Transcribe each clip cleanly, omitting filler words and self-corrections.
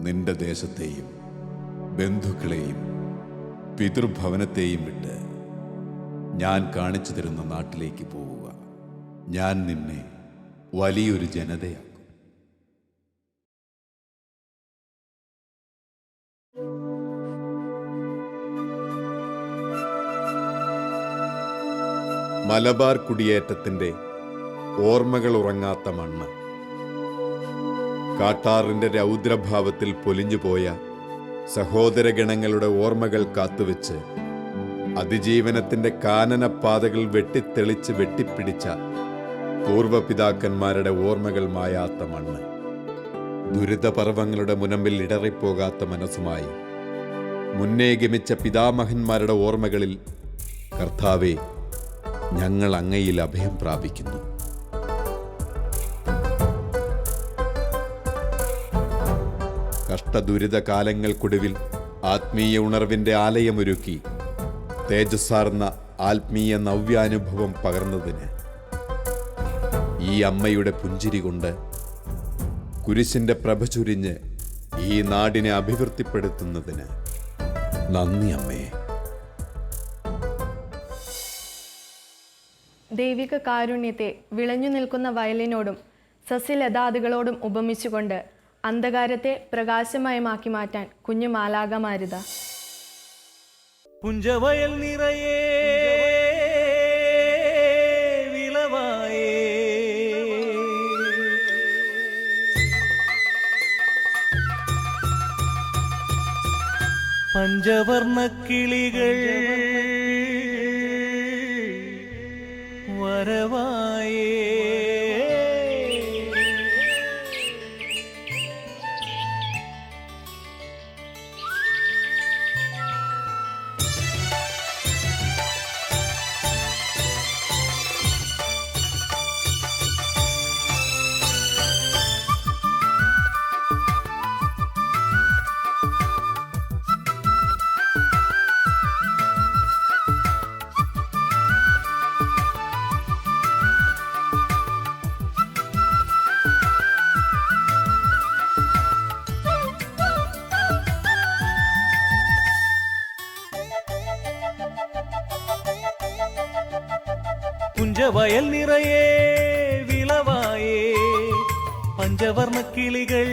നിന്റെ ദേശത്തെയും ബന്ധുക്കളെയും പിതൃഭവനത്തെയും വിട്ട് ഞാൻ കാണിച്ചു തരുന്ന നാട്ടിലേക്ക് പോവുക. ഞാൻ നിന്നെ വലിയൊരു ജനതയാക്കും. മലബാർ കുടിയേറ്റത്തിന്റെ ഓർമ്മകൾ ഉറങ്ങാത്ത മണ്ണ്, കാട്ടാറിന്റെ രൗദ്രഭാവത്തിൽ പൊലിഞ്ഞുപോയ സഹോദരഗണങ്ങളുടെ ഓർമ്മകൾ കാത്തുവെച്ച് അതിജീവനത്തിന്റെ കാനനപ്പാതകൾ വെട്ടിത്തെളിച്ച് വെട്ടിപ്പിടിച്ച പൂർവപിതാക്കന്മാരുടെ ഓർമ്മകൾ മായാത്ത മണ്ണ്, ദുരിതപർവങ്ങളുടെ മുനമ്പിൽ ഇടറിപ്പോകാത്ത മനസ്സുമായി മുന്നേ ഗമിച്ച പിതാമഹന്മാരുടെ ഓർമ്മകളിൽ കർത്താവേ, ഞങ്ങൾ അങ്ങയിൽ അഭയം പ്രാപിക്കുന്നു. കഷ്ടദുരിത കാലങ്ങൾക്കൊടുവിൽ ആത്മീയ ഉണർവിന്റെ ആലയമൊരുക്കി തേജസ്സാർന്ന ആത്മീയ നവ്യാനുഭവം പകർന്നതിന്, ഈ അമ്മയുടെ പുഞ്ചിരി കൊണ്ട് കുരിശിന്റെ പ്രഭ ചുരിഞ്ഞ് ഈ നാടിനെ അഭിവൃദ്ധിപ്പെടുത്തുന്നതിന് നന്ദി അമ്മേ. ദൈവിക കാരുണ്യത്തെ വിളഞ്ഞു നിൽക്കുന്ന വയലിനോടും സസ്യലതാദികളോടും ഉപമിച്ചുകൊണ്ട് അന്ധകാരത്തെ പ്രകാശമയമാക്കി മാറ്റാൻ കുഞ്ഞു മാലാഖമാരിതാ. പുഞ്ചവയൽ നിറയെ വിളവായേ, പഞ്ചവർണ്ണ കിളികൾ വരവായേ, പുഞ്ചവയൽ നിറയെ വിളവായേ, പഞ്ചവർണ്ണ കിളികൾ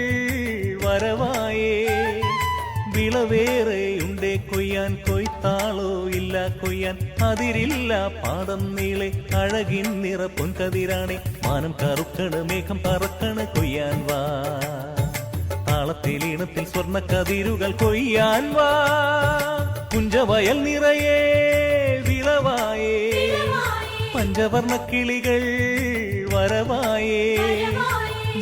വരവായേ, വിളവേറെയുണ്ടേ കൊയ്യാൻ, കൊയ്ത്താളോ ഇല്ല കൊയ്യാൻ, അതിരില്ല പാടം നീളെ, അഴകിൻ നിറ പൊൻകതിരാണേ, മാനം കറുക്കണ് മേഘം പറക്കണ്, കൊയ്യാൻ വാ, താളത്തിൽ ഈണത്തിൽ സ്വർണ്ണ കതിരുകൾ കൊയ്യാൻ വാ. പുഞ്ചവയൽ നിറയെ വിളവായേ, പഞ്ചവർണ്ണ കിളികൾ വരവായേ,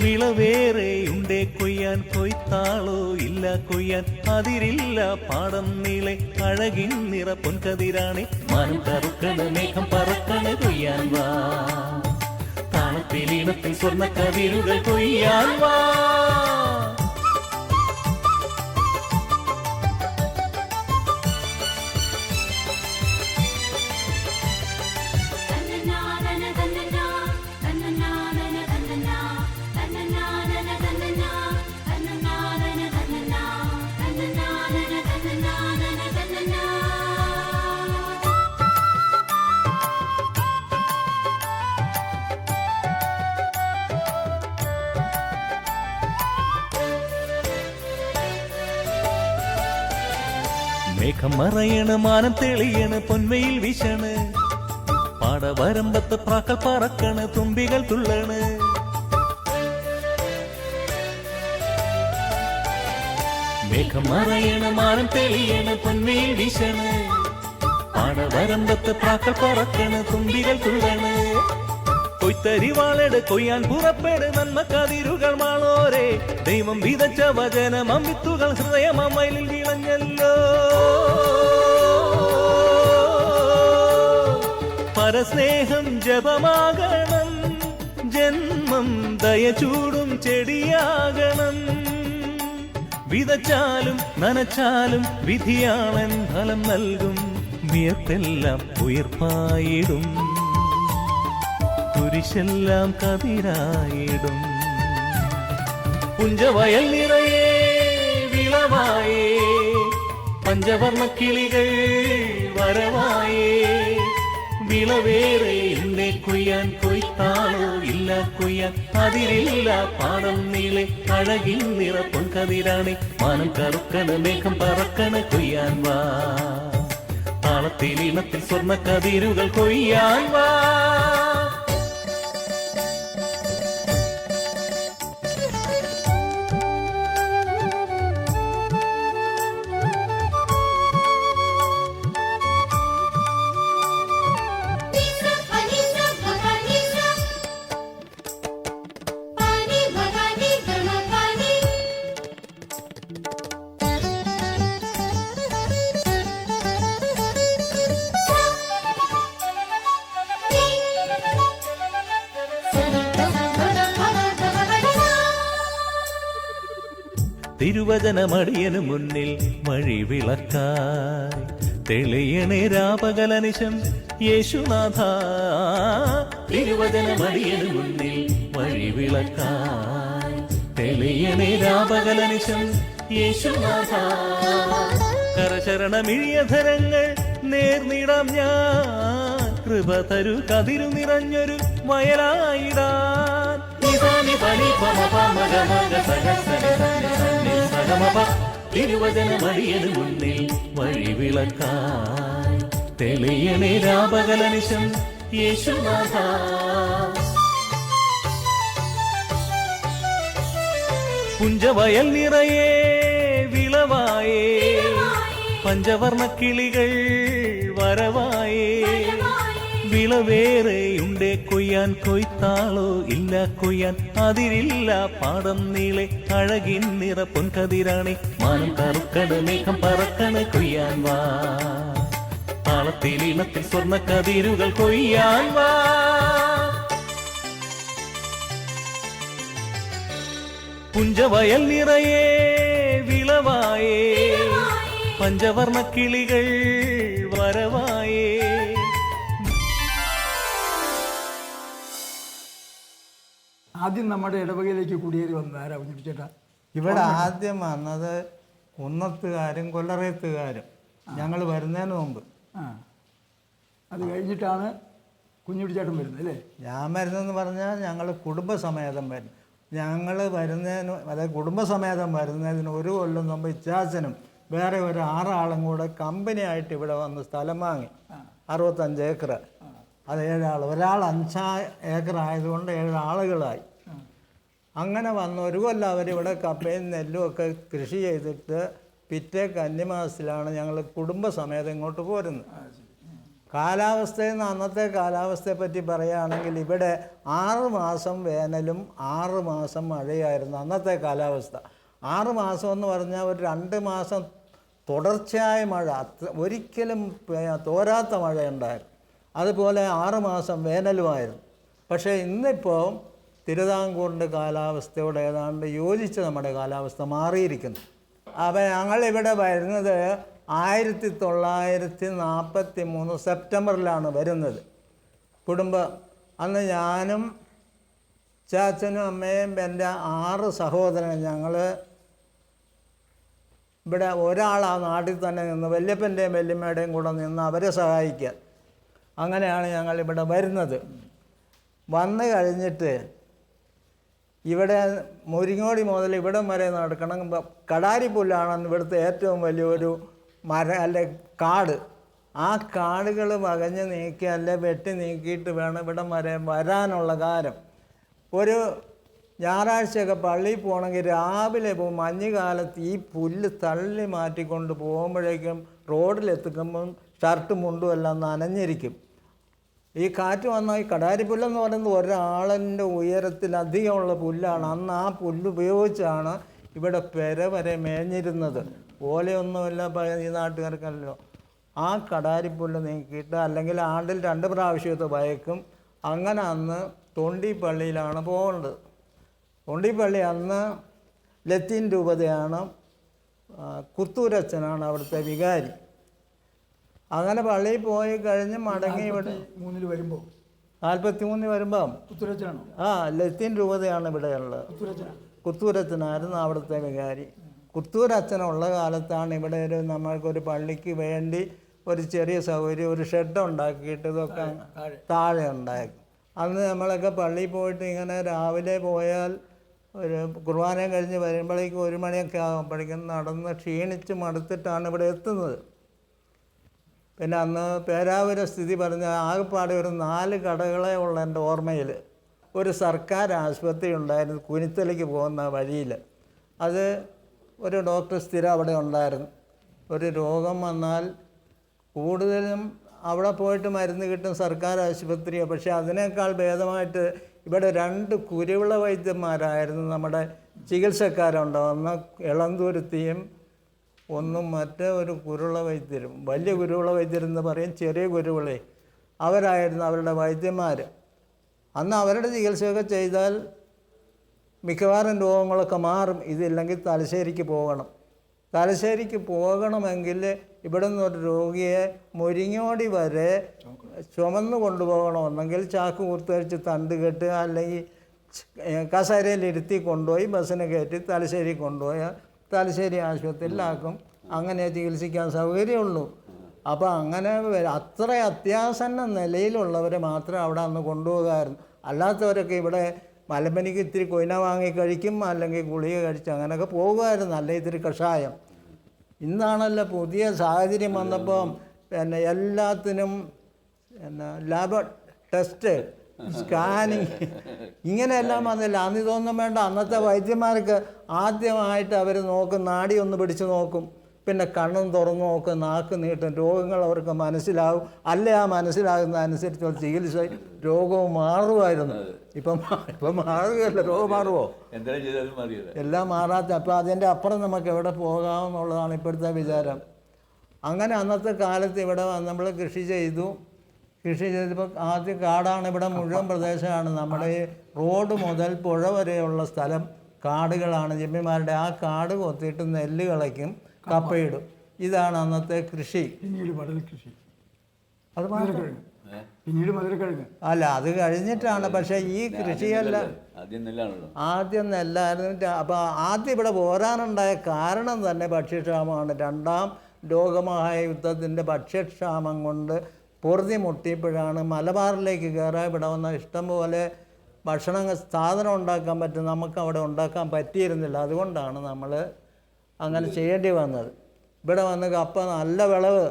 വിളവേറെയുണ്ടേ കൊയ്യാൻ, കൊയ്ത്താളോ ഇല്ല കൊയ്യാൻ, അതിരില്ല പാടം നീളെ, അഴകിൻ നിറ പൊൻകതിരാണേ, മാനം കറുക്കണ് മേഘം പറക്കണ്, കൊയ്യാൻ വാ, താളത്തിൽ ഈണത്തിൽ സ്വർണ്ണ കതിരുകൾ കൊയ്യാൻ വാ. മേഘം മറയണ്, മാനം തെളിയണ്, പൊൻവയിൽ വീശണ്, പാടവരമ്പത്ത് പ്രാക്കൾ പറക്കണ്, തുമ്പികൾ തുള്ളണ്, മേഘം മറയണ്, മാനം തെളിയണ്, പൊൻവയിൽ വീശണ്, പാടവരമ്പത്ത് പ്രാക്കൾ പറക്കണ്, തുമ്പികൾ തുള്ളണ്, കൊയ്ത്തരിവാളെട് കൊയ്യാൻ പുറപ്പെട്, നന്മ കതിരുകൾ മാളോരെ, ദൈവം വിതച്ച വചനം അമിത്തുകൾ ഹൃദയമയിൽ വിളഞ്ഞല്ലോ, പരസ്നേഹം ജപമാകണം, ജന്മം ദയചൂടും ചെടിയാകണം, വിതച്ചാലും നനച്ചാലും വിധിയാളൻ ഫലം നൽകും, വിയർത്തെല്ലാം ഉയർപ്പായിടും, കുരിശെല്ലാം കതിരായിടും. പുഞ്ചവയൽ നിറയെ വിളവായേ പഞ്ചവർണ്ണ കിളികൾ വരവായേ വിളവേറെ എന്നെ കൊയ്യാൻ കൊയ്ത്താളോ ഇല്ല കൊയ്യാൻ അതിരില്ല പാടം നീളെ അഴകിൽ നിറ പൊൻകതിരാണെ മാനം കറുക്കണ മേഘം പറക്കണ കൊയ്യാൻ വാ താളത്തിൽ ഇണത്തിൽ സ്വർണ്ണ കതിരുകൾ കൊയ്യാൻ വാ തിരുവചനമടിയനു മുന്നിൽ വഴി വിളക്കായി തെളിയണേ രാപകലനിശം യേശുനാഥ തിരുവചനമടിയനു മുന്നിൽ വഴി വിളക്കായി തെളിയണേ രാപകലനിശം യേശുനാഥ കരചരണമിഴിയധരങ്ങൾ നേർന്നിടാം ഞാൻ കൃപ തരു കതിരു നിറഞ്ഞൊരു വയലായിടാൻ തിരുവചനമടിയനു മുന്നിൽ വഴി വിളക്കായി തെളിയണേ രാപകലനിശം യേശുനാഥ പുഞ്ചവയൽ നിറയെ വിളവായേ പഞ്ചവർണ്ണ കിളികൾ വരവായേ വിളവേറെയുണ്ടേ കൊയ്യാൻ കൊയ്ത്താളോ ഇല്ല കൊയ്യാൻ അതിരില്ല പാടം നീളെ അഴകിൻ നിറ പൊൻകതിരാണെ മാനം കറുക്കണ മേഘം പറക്കണ കൊയ്യാൻ വാ താളത്തിൽ ഇണത്തിൽ സ്വർണ്ണ കതിരുകൾ കൊയ്യാൻ വാ പുഞ്ചവയൽ നിറയെ വിളവായേ പഞ്ചവർണ്ണ കിളികൾ വരവായേ ആദ്യം നമ്മുടെ ഇടവകയിലേക്ക് കുടിയേറി വന്നത് ആരാ കുഞ്ഞുടിച്ചേട്ടാ? ഇവിടെ ആദ്യം വന്നത് കുന്നത്തുകാരും കൊല്ലറയത്തുകാരും ഞങ്ങൾ വരുന്നതിന് മുമ്പ്. ആ, അത് കഴിഞ്ഞിട്ടാണ് കുഞ്ഞുടിച്ചേട്ടൻ വരുന്നത് അല്ലേ? ഞാൻ വരുന്നതെന്ന് പറഞ്ഞാൽ ഞങ്ങൾ കുടുംബസമേതം വരും. ഞങ്ങൾ വരുന്നതിന്, അതായത് കുടുംബസമേതം വരുന്നതിന് ഒരു കൊല്ലം മുമ്പ് ഇച്ചാച്ചനും വേറെ ഒരു 6 ആളും കൂടെ കമ്പനിയായിട്ട് ഇവിടെ വന്ന് സ്ഥലം വാങ്ങി. 65 ഏക്കർ. അത് 7 ആൾ, ഒരാൾ 5 ഏക്കർ ആയതുകൊണ്ട് 7 ആളുകളായി. അങ്ങനെ വന്ന് ഒരു കൊല്ലം അവരിവിടെ കപ്പയും നെല്ലും ഒക്കെ കൃഷി ചെയ്തിട്ട് പിറ്റേ കന്നിമാസത്തിലാണ് ഞങ്ങൾ കുടുംബസമേതം ഇങ്ങോട്ട് പോരുന്നത്. കാലാവസ്ഥയിൽ നിന്ന് അന്നത്തെ കാലാവസ്ഥയെ പറ്റി പറയുകയാണെങ്കിൽ ഇവിടെ 6 മാസം വേനലും 6 മാസം മഴയായിരുന്നു അന്നത്തെ കാലാവസ്ഥ. 6 മാസം എന്ന് പറഞ്ഞാൽ ഒരു 2 മാസം തുടർച്ചയായ മഴ, ഒരിക്കലും തോരാത്ത മഴയുണ്ടായിരുന്നു. അതുപോലെ 6 മാസം വേനലുമായിരുന്നു. പക്ഷേ ഇന്നിപ്പോൾ തിരുവിതാംകൂറിൻ്റെ കാലാവസ്ഥയോട് ഏതാണ്ട് യോജിച്ച് നമ്മുടെ കാലാവസ്ഥ മാറിയിരിക്കുന്നു. അപ്പോൾ ഞങ്ങളിവിടെ വരുന്നത് 1943 സെപ്റ്റംബറിലാണ് വരുന്നത്. അന്ന് ഞാനും ചാച്ചനും അമ്മയും എൻ്റെ 6 സഹോദരൻ ഞങ്ങൾ ഇവിടെ ഒരാൾ ആ നാട്ടിൽ തന്നെ നിന്ന് വല്യപ്പൻ്റെയും വല്യമ്മയുടെയും കൂടെ നിന്ന് അവരെ സഹായിക്കാൻ. അങ്ങനെയാണ് ഞങ്ങളിവിടെ വരുന്നത്. വന്നു കഴിഞ്ഞിട്ട് ഇവിടെ മുരിങ്ങോടി മുതൽ ഇവിടം വരെ നടക്കണം. കടാരിപ്പുല്ലാണ് ഇവിടുത്തെ ഏറ്റവും വലിയൊരു മരം അല്ലെ കാട്. ആ കാടുകൾ വകഞ്ഞ് നീക്കി അല്ലെ വെട്ടി നീക്കിയിട്ട് വേണം ഇവിടം വരെ വരാനുള്ള കാര്യം. ഒരു ഞായറാഴ്ചയൊക്കെ പള്ളിയിൽ പോകണമെങ്കിൽ രാവിലെ പോകും. മഞ്ഞുകാലത്ത് ഈ പുല്ല് തള്ളി മാറ്റിക്കൊണ്ട് പോകുമ്പോഴേക്കും റോഡിലെത്തിക്കുമ്പം ഷർട്ടും മുണ്ടും എല്ലാം നനഞ്ഞിരിക്കും. ഈ കാറ്റ് വന്നാൽ ഈ കടാരിപ്പുല്ലെന്ന് പറയുന്നത് ഒരാളിൻ്റെ ഉയരത്തിലധികമുള്ള പുല്ലാണ്. അന്ന് ആ പുല്ല് ഉപയോഗിച്ചാണ് ഇവിടെ പെര വരെ മേഞ്ഞിരുന്നത്. ഓലയൊന്നുമില്ല ഈ നാട്ടുകാർക്കല്ലോ. ആ കടാരിപ്പുല്ല് നീക്കിയിട്ട് അല്ലെങ്കിൽ ആണ്ടിൽ 2 പ്രാവശ്യത്തെ വയക്കും. അങ്ങനെ അന്ന് തൊണ്ടിപ്പള്ളിയിലാണ് പോകേണ്ടത്. തൊണ്ടിപ്പള്ളി അന്ന് ലത്തീൻ രൂപതയാണ്, കുത്തൂരച്ഛനാണ് അവിടുത്തെ വികാരി. അങ്ങനെ പള്ളിയിൽ പോയി കഴിഞ്ഞ് മടങ്ങി ഇവിടെ 43 വരുമ്പോൾ 43 വരുമ്പം കുത്തൂരച്ഛനാണോ? ലത്തീൻ രൂപതയാണ് ഇവിടെയുള്ളത്. കുത്തൂരച്ഛനാണ്. കുത്തൂരച്ഛനായിരുന്നു അവിടുത്തെ വികാരി. കുത്തൂരച്ഛനുള്ള കാലത്താണ് ഇവിടെ ഒരു നമ്മൾക്കൊരു പള്ളിക്ക് വേണ്ടി ഒരു ചെറിയ സൗകര്യം, ഒരു ഷെഡ് ഉണ്ടാക്കിയിട്ട് ഇതൊക്കെ താഴെ ഉണ്ടാക്കി. അന്ന് നമ്മളൊക്കെ പള്ളിയിൽ പോയിട്ട് ഇങ്ങനെ രാവിലെ പോയാൽ ഒരു കുർബാന കഴിഞ്ഞ് വരുമ്പോഴേക്കും 1 മണിയൊക്കെ ആകുമ്പോഴേക്കും നടന്ന് ക്ഷീണിച്ച് മടുത്തിട്ടാണ് ഇവിടെ എത്തുന്നത്. പിന്നെ അന്ന് പേരാവൂര സ്ഥിതി പറഞ്ഞ ആകെപ്പാടെ ഒരു 4 കടകളെ ഉള്ള എൻ്റെ ഓർമ്മയിൽ. ഒരു സർക്കാർ ആശുപത്രി ഉണ്ടായിരുന്നു കുനിത്തലയ്ക്ക് പോകുന്ന വഴിയിൽ. അത് ഒരു ഡോക്ടർ സ്ഥിരം അവിടെ ഉണ്ടായിരുന്നു. ഒരു രോഗം വന്നാൽ കൂടുതലും അവിടെ പോയിട്ട് മരുന്ന് കിട്ടും സർക്കാർ ആശുപത്രിയാണ്. പക്ഷേ അതിനേക്കാൾ ഭേദമായിട്ട് ഇവിടെ 2 കുരുവിള വൈദ്യന്മാരായിരുന്നു നമ്മുടെ ചികിത്സക്കാരുണ്ട്. ഒന്ന് എളന്തൂരത്തിയും ഒന്നും മറ്റേ ഒരു കുരുവിള വൈദ്യരും. വലിയ കുരുവിള വൈദ്യരെന്ന് പറയും, ചെറിയ കുരുവിളെ അവരായിരുന്നു അവരുടെ വൈദ്യന്മാർ. അന്ന് അവരുടെ ചികിത്സയൊക്കെ ചെയ്താൽ മിക്കവാറും രോഗങ്ങളൊക്കെ മാറും. ഇതില്ലെങ്കിൽ തലശ്ശേരിക്ക് പോകണം. തലശ്ശേരിക്ക് പോകണമെങ്കിൽ ഇവിടെ നിന്നൊരു രോഗിയെ മുരിങ്ങോടി വരെ ചുമന്ന് കൊണ്ടുപോകണമെന്നെങ്കിൽ ചാക്ക് കുത്തരിച്ച് തണ്ട് കെട്ട് അല്ലെങ്കിൽ കസേരയിലിരുത്തി കൊണ്ടുപോയി ബസ്സിന് കയറ്റി തലശ്ശേരി കൊണ്ടുപോയാൽ തലശ്ശേരി ആശുപത്രിയിലാക്കും. അങ്ങനെ ചികിത്സിക്കാൻ സൗകര്യമുള്ളൂ. അപ്പോൾ അങ്ങനെ അത്ര അത്യാസന്ന നിലയിലുള്ളവരെ മാത്രമേ അവിടെ അന്ന് കൊണ്ടുപോകാമായിരുന്നു. അല്ലാത്തവരൊക്കെ ഇവിടെ മലമ്പനിക്ക് ഇത്തിരി കൊയിന വാങ്ങി കഴിക്കും, അല്ലെങ്കിൽ ഗുളിക കഴിച്ച് അങ്ങനെയൊക്കെ പോകുമായിരുന്നു, അല്ല ഇത്തിരി കഷായം. ഇന്നാണല്ലോ പുതിയ സാഹചര്യം വന്നപ്പം പിന്നെ എല്ലാത്തിനും പിന്നെ ലാബ് ടെസ്റ്റ്, സ്കാനിങ് ഇങ്ങനെയെല്ലാം വന്നില്ല. അന്ന് ഇതൊന്നും വേണ്ട. അന്നത്തെ വൈദ്യന്മാർക്ക് ആദ്യമായിട്ട് അവർ നോക്കും, നാഡി ഒന്ന് പിടിച്ച് നോക്കും, പിന്നെ കണ്ണും തുറന്നു നോക്കും, നാക്ക് നീട്ടും, രോഗങ്ങൾ അവർക്ക് മനസ്സിലാവും. അല്ലേ ആ മനസ്സിലാകുന്ന അനുസരിച്ചുള്ള ചികിത്സ രോഗവും മാറുമായിരുന്നു. ഇപ്പം മാറുകയല്ല, രോഗം മാറുമോ? എല്ലാം മാറാത്ത. അപ്പോൾ അതിൻ്റെ അപ്പുറം നമുക്ക് എവിടെ പോകാമെന്നുള്ളതാണ് ഇപ്പോഴത്തെ വിചാരം. അങ്ങനെ അന്നത്തെ കാലത്ത് ഇവിടെ നമ്മൾ കൃഷി ചെയ്തു. കൃഷി ചെയ്തപ്പോൾ ആദ്യം കാടാണ്. ഇവിടെ മുഴുവൻ പ്രദേശമാണ്. നമ്മുടെ ഈ റോഡ് മുതൽ പുഴ വരെയുള്ള സ്ഥലം കാടുകളാണ്. ജമ്മിമാരുടെ ആ കാട് കൊത്തിയിട്ട് നെല്ല് കളയ്ക്കും, കപ്പയിടും. ഇതാണ് അന്നത്തെ കൃഷി. പിന്നീട് മധുര കൃഷി, അത് പിന്നീട് മധുരക്കിഴങ്ങ്. അല്ല, അത് കഴിഞ്ഞിട്ടാണ്. പക്ഷേ ഈ കൃഷിയല്ല, ആദ്യം നെല്ലായിരുന്നു. അപ്പോൾ ആദ്യം ഇവിടെ പോരാനുണ്ടായ കാരണം തന്നെ ഭക്ഷ്യക്ഷാമമാണ്. 2ാം ലോകമഹായുദ്ധത്തിൻ്റെ ഭക്ഷ്യക്ഷാമം കൊണ്ട് പൊറുതി മുട്ടിയപ്പോഴാണ് മലബാറിലേക്ക് കയറാൻ ഇവിടെ വന്ന ഇഷ്ടംപോലെ സാധനം ഉണ്ടാക്കാൻ പറ്റും. നമുക്ക് അവിടെ ഉണ്ടാക്കാൻ പറ്റിയിരുന്നില്ല. അതുകൊണ്ടാണ് നമ്മൾ അങ്ങനെ ചെയ്യേണ്ടി വന്നത്. ഇവിടെ വന്ന് കപ്പ നല്ല വിളവ്,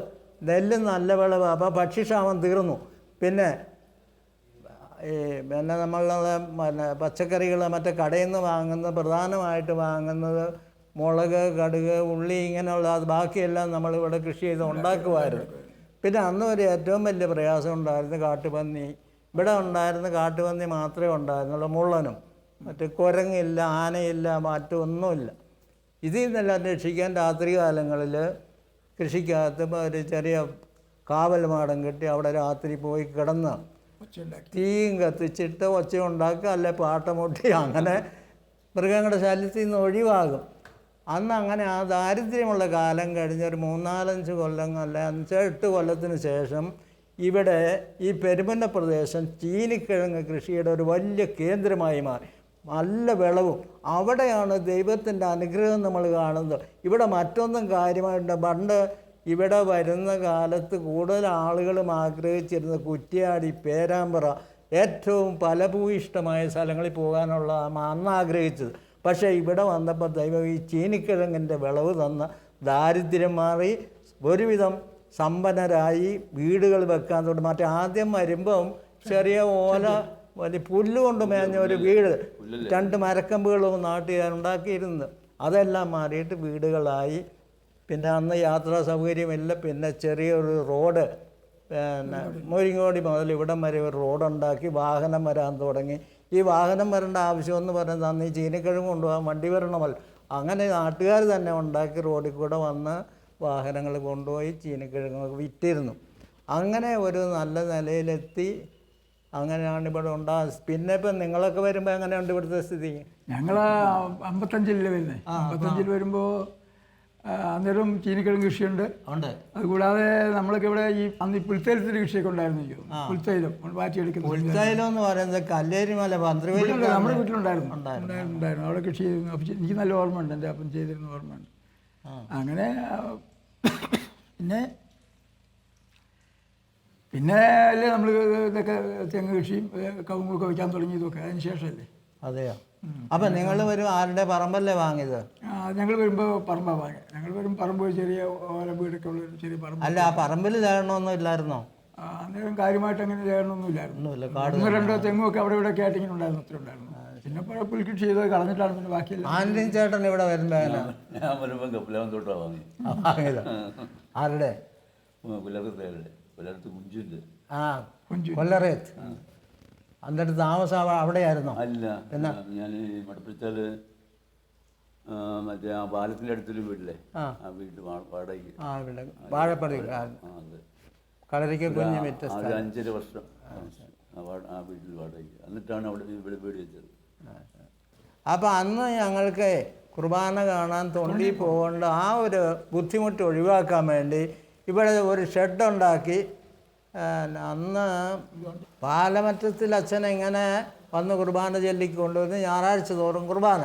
നെല്ല് നല്ല വിളവ്. അപ്പോൾ ഭക്ഷ്യക്ഷാമം തീർന്നു. പിന്നെ നമ്മളുടെ പച്ചക്കറികൾ മറ്റേ കടയിൽ നിന്ന് വാങ്ങുന്നത്, പ്രധാനമായിട്ട് വാങ്ങുന്നത് മുളക്, കടുക്, ഉള്ളി ഇങ്ങനെയുള്ള ബാക്കിയെല്ലാം നമ്മളിവിടെ കൃഷി ചെയ്ത് ഉണ്ടാക്കുമായിരുന്നു. പിന്നെ അന്ന് ഒരു ഏറ്റവും വലിയ പ്രയാസം ഉണ്ടായിരുന്നു കാട്ടുപന്നി. ഇവിടെ ഉണ്ടായിരുന്ന കാട്ടുപന്നി മാത്രമേ ഉണ്ടായിരുന്നുള്ളൂ, മുള്ളനും. മറ്റേ കുരങ്ങില്ല, ആനയില്ല, മറ്റൊന്നുമില്ല. ഇതിൽ നിന്നെല്ലാം രക്ഷിക്കാൻ രാത്രി കാലങ്ങളിൽ കൃഷിക്കകത്ത് ഒരു ചെറിയ കാവൽ മാടം കെട്ടി അവിടെ രാത്രി പോയി കിടന്ന് തീയും കത്തിച്ചിട്ട് ഒച്ച ഉണ്ടാക്കുക, അല്ലെ പാട്ടമുട്ടി, അങ്ങനെ മൃഗങ്ങളുടെ ശല്യത്തിൽ നിന്ന് ഒഴിവാകും. അന്ന് അങ്ങനെ ആ ദാരിദ്ര്യമുള്ള കാലം കഴിഞ്ഞ് ഒരു 3-4-5 കൊല്ലം, അല്ല 5-8 കൊല്ലത്തിന് ശേഷം ഇവിടെ ഈ പെരുമന്ന പ്രദേശം ചീനിക്കിഴങ്ങ് കൃഷിയുടെ ഒരു വലിയ കേന്ദ്രമായി മാറി. നല്ല വിളവും. അവിടെയാണ് ദൈവത്തിൻ്റെ അനുഗ്രഹം നമ്മൾ കാണുന്നത്. ഇവിടെ മറ്റൊന്നും കാര്യമായിട്ട് പണ്ട് ഇവിടെ വരുന്ന കാലത്ത് കൂടുതൽ ആളുകളും ആഗ്രഹിച്ചിരുന്ന കുറ്റ്യാടി, പേരാമ്പ്ര, ഏറ്റവും ഫലഭൂയിഷ്ടമായ സ്ഥലങ്ങളിൽ പോകാനുള്ള അന്ന് ആഗ്രഹിച്ചത്. പക്ഷേ ഇവിടെ വന്നപ്പോൾ ദൈവം ഈ ചീനിക്കിഴങ്ങിൻ്റെ വിളവ് തന്ന ദാരിദ്ര്യം മാറി ഒരുവിധം സമ്പന്നരായി വീടുകൾ വെക്കാൻ തുടങ്ങി. മറ്റേ ആദ്യം വരുമ്പം ചെറിയ ഓല വലിയ പുല്ലുകൊണ്ട് മേഞ്ഞ ഒരു വീട്, 2 മരക്കമ്പുകളും നാട്ടിൽ ഉണ്ടാക്കിയിരുന്നത്, അതെല്ലാം മാറിയിട്ട് വീടുകളായി. പിന്നെ അന്ന് യാത്രാ സൗകര്യമില്ല. പിന്നെ ചെറിയൊരു റോഡ്, പിന്നെ മുരിങ്ങോടി മുതൽ ഇവിടം വരെ ഒരു റോഡുണ്ടാക്കി വാഹനം വരാൻ തുടങ്ങി. ഈ വാഹനം വരേണ്ട ആവശ്യമെന്ന് പറയുന്നത് അന്ന് ഈ ചീനിക്കിഴങ്ങ് കൊണ്ടുപോകാൻ വണ്ടി വരണമല്ലോ. അങ്ങനെ നാട്ടുകാർ തന്നെ ഉണ്ടാക്കി റോഡിൽ കൂടെ വന്ന് വാഹനങ്ങൾ കൊണ്ടുപോയി ചീനിക്കിഴങ്ങ് വിറ്റിരുന്നു. അങ്ങനെ ഒരു നല്ല നിലയിലെത്തി. അങ്ങനെയാണ് ഇവിടെ ഉണ്ടാകുന്നത്. പിന്നെ ഇപ്പം നിങ്ങളൊക്കെ വരുമ്പോൾ എങ്ങനെയുണ്ട് ഇവിടുത്തെ സ്ഥിതി? ഞങ്ങൾ 55 വരുന്നത്. 55 വരുമ്പോൾ അന്നേരം ചീനിക്കിഴങ്ങ് കൃഷിയുണ്ട്. ഉണ്ട്. അതുകൂടാതെ നമ്മളൊക്കെ ഇവിടെ അന്ന് ഈ പുൽത്തൈലത്തിൻ്റെ കൃഷിയൊക്കെ ഉണ്ടായിരുന്നു. പുൽത്തൈലം വാറ്റിയെടുക്കുന്ന പുൽത്തൈലം എന്ന് പറയുന്നത് കല്ലേരിമല പന്ത്രവേലി നമ്മുടെ വീട്ടിലുണ്ടായിരുന്നു. അവിടെ കൃഷി ചെയ്തിരുന്നു. അപ്പം എനിക്ക് നല്ല ഓർമ്മയുണ്ട്, എൻ്റെ അപ്പം ചെയ്തിരുന്ന ഓർമ്മയുണ്ട്. അങ്ങനെ പിന്നെ അല്ലേ നമ്മൾ ഇതൊക്കെ തെങ്ങ് കൃഷിയും കവുങ്ങൊക്കെ വയ്ക്കാൻ തുടങ്ങിയതൊക്കെ അതിന് ശേഷമല്ലേ. അതെയോ? അപ്പം നിങ്ങൾ വരും ആരുടെ പറമ്പല്ലേ വാങ്ങിയത്? ഞങ്ങൾ വരുമ്പോൾ പറമ്പാണ് വാങ്ങിയത്. ഞങ്ങൾ വരും പറമ്പ് ചെറിയ ഓല വീടൊക്കെ ഉള്ള ചെറിയ പറമ്പ്. അല്ല, ആ പറമ്പിൽ ചേരണമൊന്നും ഇല്ലായിരുന്നോ? അന്നേരം കാര്യമായിട്ട് അങ്ങനെ ചേരണമൊന്നുമില്ലായിരുന്നു. 1-2 തെങ്ങുമൊക്കെ അവിടെ ഇവിടെ ആയിട്ട് ഇങ്ങനെ ഉണ്ടായിരുന്നു, അത്ര ഉണ്ടായിരുന്നു. പിന്നെ പുൽകൃഷി ചെയ്ത് കളഞ്ഞിട്ടാണ് പിന്നെ ബാക്കിയല്ല. ആന്റണി ചേട്ടൻ ഇവിടെ വരുമ്പോൾ ഞാൻ വരുമ്പോൾ കപ്പിലാവൻ തൊട്ടാ വാങ്ങി. വാങ്ങിയത് ആരുടെ? പുലർത്ത് കുഞ്ചുണ്ട്. കൊല്ലറേത്ത്. എന്നിട്ട് താമസം അവിടെയായിരുന്നോ? അല്ല, ഞാൻ മടപ്പിച്ചാല് മറ്റേ ആ പാലത്തിൻ്റെ അടുത്തൊരു വീട്ടിലെ ആ വീട്ടിൽ വാടകയ്ക്ക് വാഴപ്പടി കളരിക്ക് കുഞ്ഞ് വ്യത്യസ്ത 5.5 വർഷം ആ വീട്ടിൽ വാടകയ്ക്ക്. എന്നിട്ടാണ് അവിടെ ഇവിടെ വീട് വെച്ചത്. അപ്പം അന്ന് ഞങ്ങൾക്ക് കുർബാന കാണാൻ തൊണ്ടി പോകേണ്ട ആ ഒരു ബുദ്ധിമുട്ട് ഒഴിവാക്കാൻ വേണ്ടി ഇവിടെ ഒരു ഷെഡുണ്ടാക്കി. അന്ന് പാലമറ്റത്തിൽ അച്ഛൻ ഇങ്ങനെ വന്ന് കുർബാന ചൊല്ലിക്കൊണ്ടുവന്ന് ഞായറാഴ്ച തോറും കുർബാന.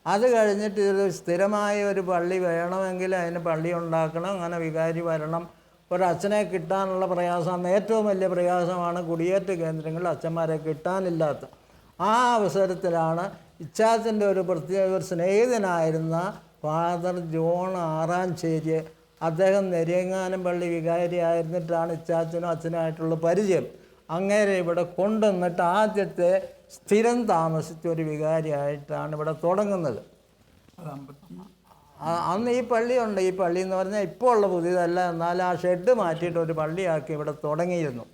അത് കഴിഞ്ഞിട്ട് ഇത് സ്ഥിരമായ ഒരു പള്ളി വേണമെങ്കിൽ അതിന് പള്ളി ഉണ്ടാക്കണം, അങ്ങനെ വികാരി വരണം. ഒരച്ഛനെ കിട്ടാനുള്ള പ്രയാസം, ഏറ്റവും വലിയ പ്രയാസമാണ് കുടിയേറ്റ കേന്ദ്രങ്ങളിൽ അച്ഛന്മാരെ കിട്ടാനില്ലാത്ത. ആ അവസരത്തിലാണ് ഇച്ചാച്ചൻ്റെ ഒരു പ്രത്യേക ഒരു സ്നേഹിതനായിരുന്ന ഫാദർ ജോൺ ആറാഞ്ചേരി, അദ്ദേഹം നെരിയങ്ങാനം പള്ളി വികാരി ആയിരുന്നിട്ടാണ് ഇച്ചാച്ചനും അച്ഛനുമായിട്ടുള്ള പരിചയം. അങ്ങേരെ ഇവിടെ കൊണ്ടുവന്നിട്ട് ആദ്യത്തെ സ്ഥിരം താമസിച്ച ഒരു വികാരിയായിട്ടാണ് ഇവിടെ തുടങ്ങുന്നത്. അന്ന് ഈ പള്ളിയുണ്ട്. ഈ പള്ളി എന്ന് പറഞ്ഞാൽ ഇപ്പോൾ ഉള്ള പുതിയതല്ല, എന്നാൽ ആ ഷെഡ് മാറ്റിയിട്ട് ഒരു പള്ളിയാക്കി ഇവിടെ തുടങ്ങിയിരുന്നു.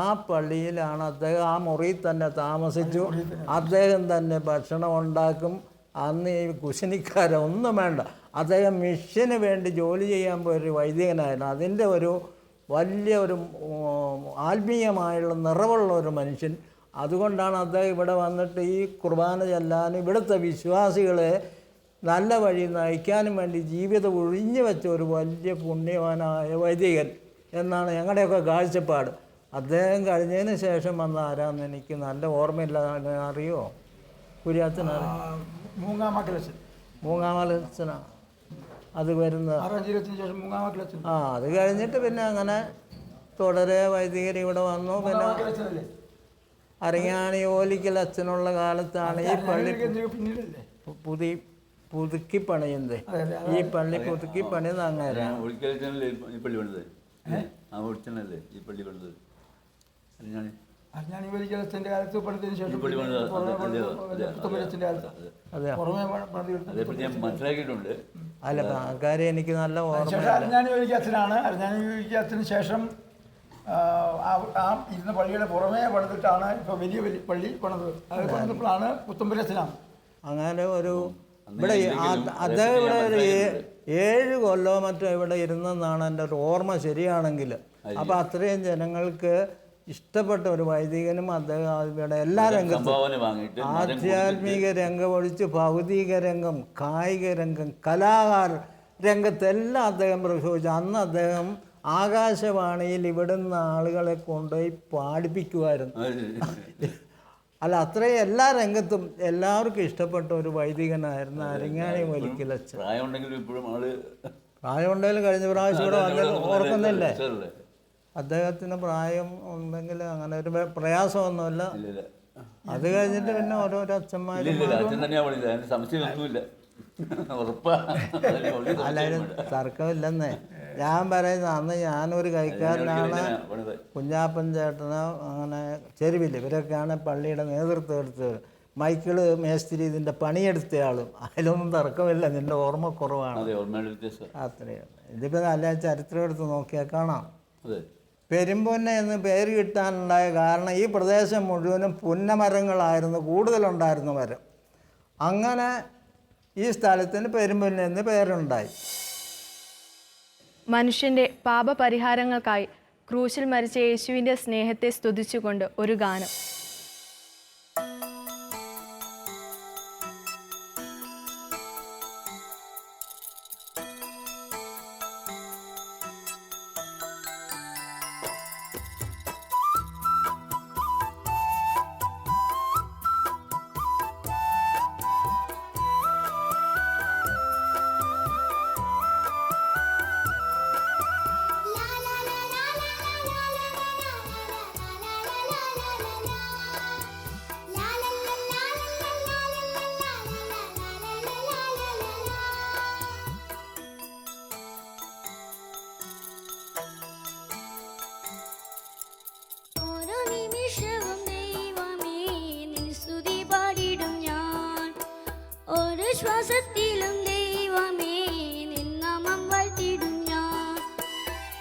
ആ പള്ളിയിലാണ് അദ്ദേഹം ആ മുറിയിൽ തന്നെ താമസിച്ചു. അദ്ദേഹം തന്നെ ഭക്ഷണം ഉണ്ടാക്കും. അന്ന് ഈ കുശിനിക്കാരൊന്നും വേണ്ട. അദ്ദേഹം മിഷന് വേണ്ടി ജോലി ചെയ്യാൻ പോയൊരു വൈദികനായിരുന്നു. അതിൻ്റെ ഒരു വലിയ ഒരു ആത്മീയമായുള്ള നിറവുള്ള ഒരു മനുഷ്യൻ. അതുകൊണ്ടാണ് അദ്ദേഹം ഇവിടെ വന്നിട്ട് ഈ കുർബാന ചെല്ലാനും ഇവിടുത്തെ വിശ്വാസികളെ നല്ല വഴി നയിക്കാനും വേണ്ടി ജീവിതം ഒഴിഞ്ഞു വെച്ച ഒരു വലിയ പുണ്യവാനായ വൈദികൻ എന്നാണ് ഞങ്ങളുടെയൊക്കെ കാഴ്ചപ്പാട്. അദ്ദേഹം കഴിഞ്ഞതിന് ശേഷം വന്ന ആരാന്ന് എനിക്ക് നല്ല ഓർമ്മയില്ല. അറിയോ? കുര്യാച്ചനാണ്. മൂങ്ങാമലച്ചനാ അത് വരുന്നത്. അത് കഴിഞ്ഞിട്ട് പിന്നെ അങ്ങനെ തുടരെ വൈദികർ ഇവിടെ വന്നു. പിന്നെ അരങ്ങാണി ഓലിക്കൽ അച്ഛനുള്ള കാലത്താണ് ഈ പള്ളി പുതുക്കി പണിയുന്നത്. ഈ പള്ളി പുതുക്കി പണിയത് അങ്ങനെ. മനസ്സിലാക്കിയിട്ടുണ്ട്. അല്ല, ആൾക്കാരെ എനിക്ക് നല്ല ഓർമ്മ. അച്ഛനാണ്. അച്ഛന് ശേഷം ഇരുന്ന പള്ളിയുടെ പുറമേ പണിതിട്ടാണ് ഇപ്പോൾ വലിയ പള്ളി പണിത്. അത് പണിതപ്പോഴാണ് പുത്തമ്പുരച്ചനാണ്. അങ്ങനെ ഒരു ഇവിടെ അദ്ദേഹം ഇവിടെ ഒരു 7 കൊല്ലോ മറ്റോ ഇവിടെ ഇരുന്നെന്നാണ് എൻ്റെ ഒരു ഓർമ്മ ശരിയാണെങ്കിൽ. അപ്പോൾ അത്രയും ജനങ്ങൾക്ക് ഇഷ്ടപ്പെട്ട ഒരു വൈദികനും അദ്ദേഹം ഇവിടെ എല്ലാ രംഗത്തും ആധ്യാത്മിക രംഗം ഒഴിച്ച് ഭൗതിക രംഗം, കായിക രംഗം, കലാകാര രംഗത്തെല്ലാം അദ്ദേഹം പ്രസവിച്ചു. അന്ന് അദ്ദേഹം ആകാശവാണിയിൽ ഇവിടുന്ന് ആളുകളെ കൊണ്ടുപോയി പാടിപ്പിക്കുമായിരുന്നു. അല്ല, അത്രയും എല്ലാ രംഗത്തും എല്ലാവർക്കും ഇഷ്ടപ്പെട്ട ഒരു വൈദികനായിരുന്നു അരങ്ങാണി ഒലിക്കലച്ഛൻ. പ്രായമുണ്ടെങ്കിലും കഴിഞ്ഞ പ്രാവശ്യം ഇവിടെ വന്നത് ഓർക്കുന്നില്ലേ? അദ്ദേഹത്തിന് പ്രായം ഉണ്ടെങ്കിൽ അങ്ങനെ ഒരു പ്രയാസമൊന്നുമില്ല. അത് കഴിഞ്ഞിട്ട് പിന്നെ ഓരോരോ അച്ഛന്മാരും അല്ലാരും തർക്കമില്ലെന്നേ ഞാൻ പറയുന്നത്. അന്ന് ഞാനൊരു കൈക്കാരനാണ്, കുഞ്ഞാപ്പൻ ചേട്ടന് അങ്ങനെ ചെരുവില്ല, ഇവരൊക്കെയാണ് പള്ളിയുടെ നേതൃത്വം എടുത്തത്. മൈക്കിള് മേസ്തിരി ഇതിൻ്റെ പണിയെടുത്തയാളും. അതിലൊന്നും തർക്കമില്ല. നിൻ്റെ ഓർമ്മക്കുറവാണ് അത്രയാണ്. ഇതിപ്പോൾ നല്ല ചരിത്രം എടുത്ത് നോക്കിയാൽ കാണാം. പെരുമ്പുന്ന എന്ന് പേര് കിട്ടാനുണ്ടായ കാരണം ഈ പ്രദേശം മുഴുവനും പുന്നമരങ്ങളായിരുന്നു കൂടുതലുണ്ടായിരുന്ന മരം. അങ്ങനെ ഈ സ്ഥലത്തിന് പെരുമ്പുന്ന എന്ന് പേരുണ്ടായി. മനുഷ്യൻ്റെ പാപപരിഹാരങ്ങൾക്കായി ക്രൂശിൽ മരിച്ച യേശുവിൻ്റെ സ്നേഹത്തെ സ്തുതിച്ചുകൊണ്ട് ഒരു ഗാനം. ശ്വാസത്തിലും ദൈവമേ നിൻ നാമം വാഴ്ത്തിടും ഞാൻ.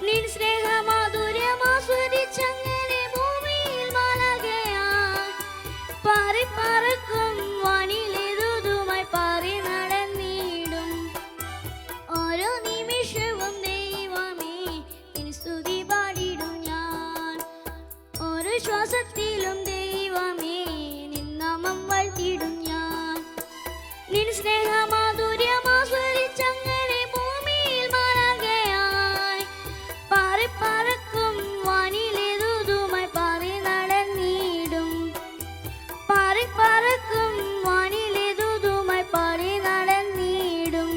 നിൻ സ്നേഹമാധുര്യം ആസ്വദിച്ചങ്ങനെ ഭൂമിയിൽ മാലാഖയായി പാറി പറക്കും വാനിലേതുതുമായി പാറി നടന്നിടും. ഓരോ നിമിഷവും ദൈവമേ നിൻ സ്തുതി പാടിടും ഞാൻ. ഓരോ ശ്വാസത്തിലും ദൈവമേ നിൻ നാമം വാഴ്ത്തിടും ഞാൻ. നിൻ സ്നേഹമാധുര്യം ആസ്വദിച്ചങ്ങനെ ഭൂമിയിൽ മാലാഖയായി പാറി പറക്കും വാനിലേതുതുമായി പാറി നടന്നിടും. പാറി പറക്കും വാനിലേതുതുമായി പാറി നടന്നിടും.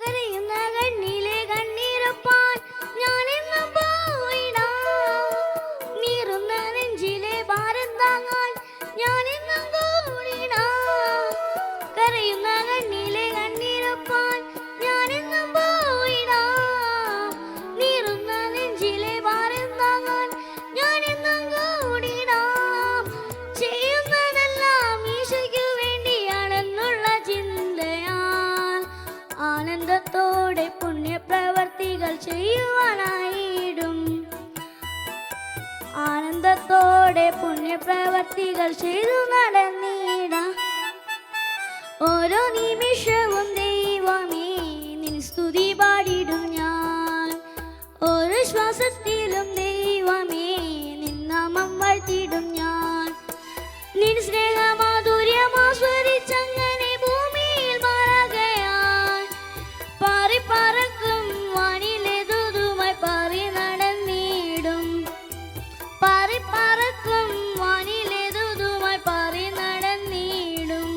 കരയുന്ന കണ്ണിലെ കണ്ണീരപ്പാൻ ഞാനെന്നും പോയിടാം. നീറുന്ന നെഞ്ചിലെ ഭാരം താങ്ങാൻ ഞാനെന്നും കൂടിടാം. കരയുന്ന കണ്ണിലെ കണ്ണീരപ്പാൻ ഞാനെന്നും പോയിടാം. നീറുന്ന നെഞ്ചിലെ ഭാരം താങ്ങാൻ ഞാനെന്നും കൂടിടാം. ചെയ്യുന്നതെല്ലാം ഈശോയ്ക്കു വേണ്ടിയാണെന്നുള്ള ചിന്തയാൽ ആനന്ദത്തോടെ പുണ്യപ്രവർത്തികൾ ചെയ്യുവാനായിടും. ആനന്ദത്തോടെ പുണ്യപ്രവർത്തികൾ ചെയ്തു നടന്നിടാം. ഓരോ നിമിഷവും ദൈവമേ നിൻ സ്തുതി പാടിടും ഞാൻ. ഓരോ ശ്വാസത്തിലും ദൈവമേ നിൻ നാമം വാഴ്ത്തിടും ഞാൻ. നിൻ സ്നേഹമാധുര്യം ആസ്വദിച്ചങ്ങനെ ഭൂമിയിൽ മാലാഖയായി പാറി പറക്കും വാനിലേതുതുമായി പാറി നടന്നിടും. പാറി പറക്കും വാനിലേതുതുമായി പാറി നടന്നിടും.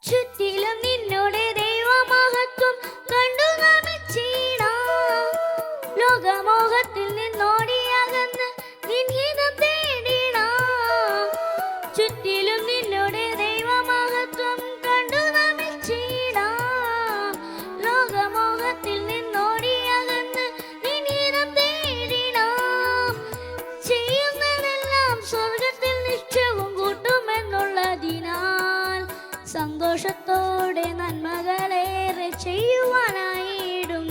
ചുറ്റിലും നിന്നോടെ ദൈവമഹത്വം കണ്ടു നമിച്ചിടാം. ലോകമോഹത്തിൽ നിന്നോടിയകന്ന് നിൻഹിതം തേടിടാം. ചുറ്റിലും നിന്നോടെ ദൈവമഹത്വം കണ്ടു നമിച്ചിടാം. ലോകമോഹത്തിൽ നിന്നോടിയകന്ന് നിൻഹിതം തേടിടാം. ചെയ്യുന്നതെല്ലാം സ്വർഗത്തിൽ നിശ്ചയവും കൂട്ടുമെന്നുള്ളതിനാൽ സന്തോഷത്തോടെ നന്മകളേറെ ചെയ്യുവാനായിടും.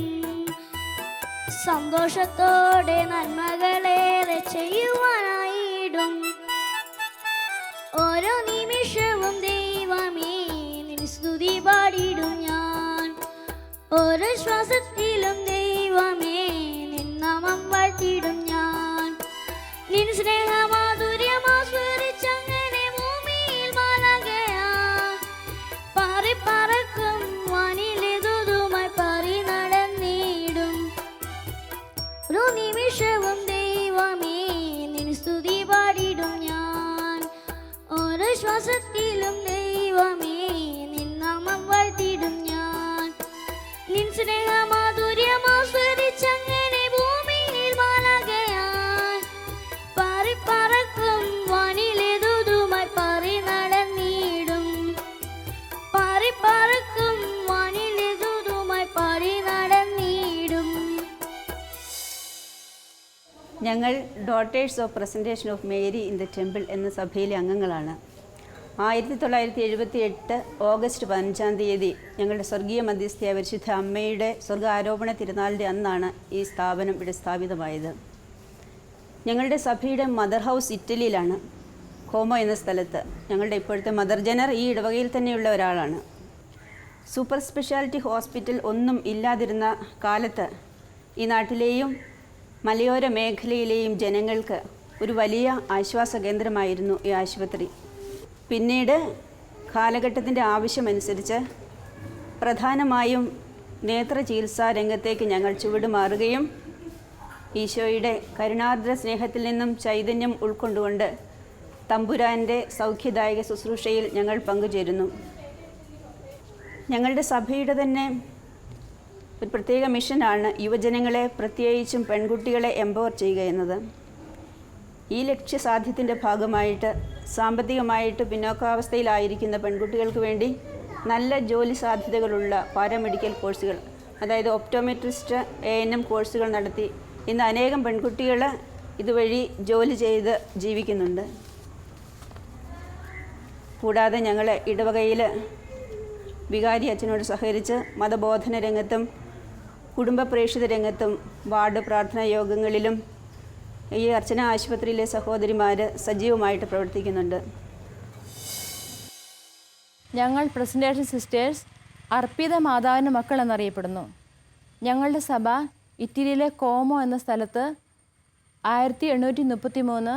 സന്തോഷത്തോടെ നന്മകളേറെ ചെയ്യുവാനായിടും. ഓരോ നിമിഷവും ദൈവമേ നിൻ സ്തുതി പാടിടും ഞാൻ. ഓരോ ശ്വാസത്തിലും ദൈവമേ നിൻ നാമം വാഴ്ത്തിടും ഞാൻ. നിൻ സ്നേഹമാധുര്യം ആസ്വദിച്ചങ്ങനെ ഭൂമിയിൽ മാലാഖയായി പാറി പറക്കും വാനിലേതുതുമായി പാറി നടന്നിടും. ഒരു നിമിഷവും ദൈവമേ നിൻ സ്തുതി പാടിടും ഞാൻ. ഓരോ ശ്വാസത്തിലും ദൈവമേ നിൻ നാമം വാഴ്ത്തിടും ഞാൻ. നിൻ സ്നേഹമാധുര്യം ആസ്വദിച്ചങ്ങനെ ഭൂമിയിൽ മാലാഖയായി പാറി ഞങ്ങൾ daughters of presentation of Mary in the temple എന്ന സഭയിലെ അംഗങ്ങളാണ്. 1978 ഓഗസ്റ്റ് 15-ാം തീയതി ഞങ്ങളുടെ സ്വർഗീയ മധ്യസ്ഥയായ പരിശുദ്ധ അമ്മയുടെ സ്വർഗാരോപണ തിരുനാളിൻ്റെ അന്നാണ് ഈ സ്ഥാപനം ഇവിടെ സ്ഥാപിതമായത്. ഞങ്ങളുടെ സഭയുടെ മദർ ഹൗസ് ഇറ്റലിയിലാണ്, കോമോ എന്ന സ്ഥലത്ത്. ഞങ്ങളുടെ ഇപ്പോഴത്തെ മദർ ജനർ ഈ ഇടവകയിൽ തന്നെയുള്ള ഒരാളാണ്. സൂപ്പർ സ്പെഷ്യാലിറ്റി ഹോസ്പിറ്റൽ ഒന്നും ഇല്ലാതിരുന്ന കാലത്ത് ഈ നാട്ടിലെയും മലയോര മേഖലയിലെയും ജനങ്ങൾക്ക് ഒരു വലിയ ആശ്വാസ കേന്ദ്രമായിരുന്നു ഈ ആശുപത്രി. പിന്നീട് കാലഘട്ടത്തിൻ്റെ ആവശ്യമനുസരിച്ച് പ്രധാനമായും നേത്ര ചികിത്സാ രംഗത്തേക്ക് ഞങ്ങൾ ചുവടുമാറുകയും ഈശോയുടെ കരുണാർദ്ര സ്നേഹത്തിൽ നിന്നും ചൈതന്യം ഉൾക്കൊണ്ടുകൊണ്ട് തമ്പുരാൻ്റെ സൗഖ്യദായക ശുശ്രൂഷയിൽ ഞങ്ങൾ പങ്കുചേരുന്നു. ഞങ്ങളുടെ സഭയുടെ തന്നെ ഒരു പ്രത്യേക മിഷനാണ് യുവജനങ്ങളെ, പ്രത്യേകിച്ചും പെൺകുട്ടികളെ എംപവർ ചെയ്യുക എന്നത്. ഈ ലക്ഷ്യസാധ്യത്തിൻ്റെ ഭാഗമായിട്ട് സാമ്പത്തികമായിട്ട് പിന്നോക്കാവസ്ഥയിലായിരിക്കുന്ന പെൺകുട്ടികൾക്ക് വേണ്ടി നല്ല ജോലി സാധ്യതകളുള്ള പാരാമെഡിക്കൽ കോഴ്സുകൾ, അതായത് ഒപ്റ്റോമെട്രിസ്റ്റ്, ANM കോഴ്സുകൾ നടത്തി ഇന്ന് അനേകം പെൺകുട്ടികൾ ഇതുവഴി ജോലി ചെയ്ത് ജീവിക്കുന്നുണ്ട്. കൂടാതെ ഞങ്ങൾ ഇടവകയിൽ വികാരി അച്ഛനോട് സഹകരിച്ച് മതബോധന രംഗത്തും കുടുംബ പ്രേക്ഷിത രംഗത്തും വാർഡ് പ്രാർത്ഥനാ യോഗങ്ങളിലും ഈ അർച്ചന ആശുപത്രിയിലെ സഹോദരിമാർ സജീവമായിട്ട് പ്രവർത്തിക്കുന്നുണ്ട്. ഞങ്ങൾ പ്രസൻറ്റേഷൻ സിസ്റ്റേഴ്സ് അർപ്പിത മാതാവിൻ്റെ മക്കൾ എന്നറിയപ്പെടുന്നു. ഞങ്ങളുടെ സഭ ഇറ്റലിയിലെ കോമോ എന്ന സ്ഥലത്ത് 1833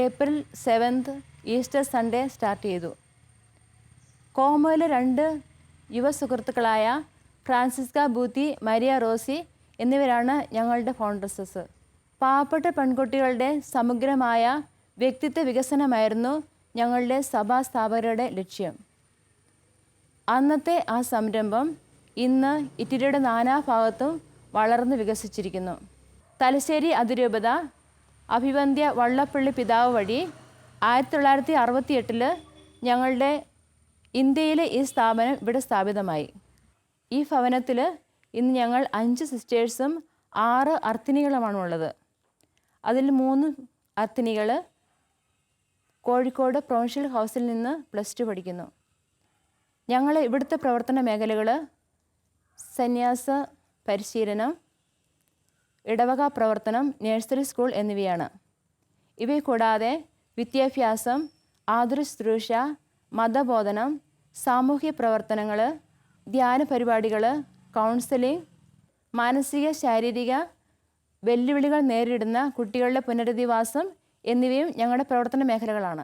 ഏപ്രിൽ 7 ഈസ്റ്റർ സൺഡേ സ്റ്റാർട്ട് ചെയ്തു. കോമോയിലെ 2 യുവ സുഹൃത്തുക്കളായ ഫ്രാൻസിസ്ക ബൂത്തി, മരിയ റോസി എന്നിവരാണ് ഞങ്ങളുടെ ഫൗണ്ടേഴ്സസ്. പാവപ്പെട്ട പെൺകുട്ടികളുടെ സമഗ്രമായ വ്യക്തിത്വ വികസനമായിരുന്നു ഞങ്ങളുടെ സഭാ സ്ഥാപകരുടെ ലക്ഷ്യം. അന്നത്തെ ആ സംരംഭം ഇന്ന് ഇറ്റലിയുടെ നാനാഭാഗത്തും വളർന്നു വികസിച്ചിരിക്കുന്നു. തലശ്ശേരി അതിരൂപത അഭിവന്ദ്യ വള്ളപ്പള്ളി പിതാവ് വഴി 1968 ഞങ്ങളുടെ ഇന്ത്യയിലെ ഈ സ്ഥാപനം ഇവിടെ സ്ഥാപിതമായി. ഈ ഭവനത്തിൽ ഇന്ന് ഞങ്ങൾ 5 സിസ്റ്റേഴ്സും 6 അർത്തിനികളുമാണുള്ളത്. അതിൽ 3 അർത്തിനികൾ കോഴിക്കോട് പ്രൊവിൻഷ്യൽ ഹൗസിൽ നിന്ന് +2 പഠിക്കുന്നു. ഞങ്ങൾ ഇവിടുത്തെ പ്രവർത്തന മേഖലകൾ സന്യാസ പരിശീലനം, ഇടവക പ്രവർത്തനം, നഴ്സറി സ്കൂൾ എന്നിവയാണ്. ഇവയെ കൂടാതെ വിദ്യാഭ്യാസം, ആതുര ശുശ്രൂഷ, മതബോധനം, സാമൂഹ്യ പ്രവർത്തനങ്ങൾ, ധ്യാന പരിപാടികൾ, കൗൺസിലിംഗ്, മാനസിക ശാരീരിക വെല്ലുവിളികൾ നേരിടുന്ന കുട്ടികളുടെ പുനരധിവാസം എന്നിവയും ഞങ്ങളുടെ പ്രവർത്തന മേഖലകളാണ്.